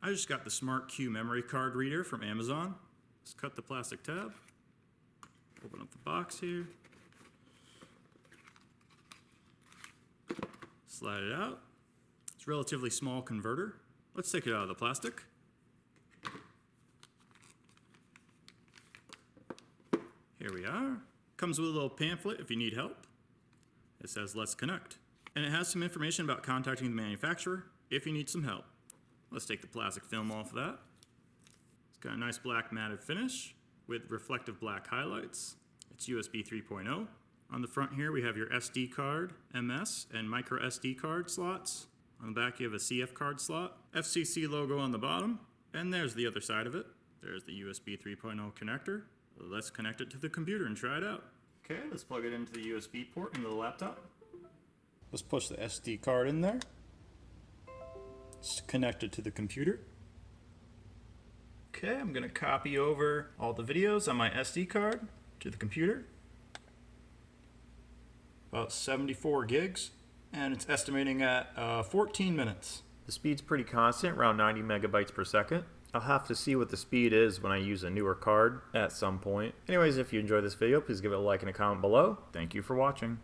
I just got the SmartQ memory card reader from Amazon. Let's cut the plastic tab. Open up the box here. Slide it out. It's a relatively small converter. Let's take it out of the plastic. Here we are. Comes with a little pamphlet if you need help. It says let's connect. And it has some information about contacting the manufacturer if you need some help. Let's take the plastic film off of that. It's got a nice black matted finish with reflective black highlights. It's USB 3.0. On the front here we have your SD card, MS, and micro SD card slots. On the back you have a CF card slot, FCC logo on the bottom, and there's the other side of it. There's the USB 3.0 connector. Let's connect it to the computer and try it out. Okay, let's plug it into the USB port into the laptop. Let's push the SD card in there. It's connected to the computer. Okay, I'm going to copy over all the videos on my SD card to the computer. About 74 gigs, and it's estimating at 14 minutes. The speed's pretty constant, around 90 megabytes per second. I'll have to see what the speed is when I use a newer card at some point. Anyways, if you enjoyed this video, please give it a like and a comment below. Thank you for watching.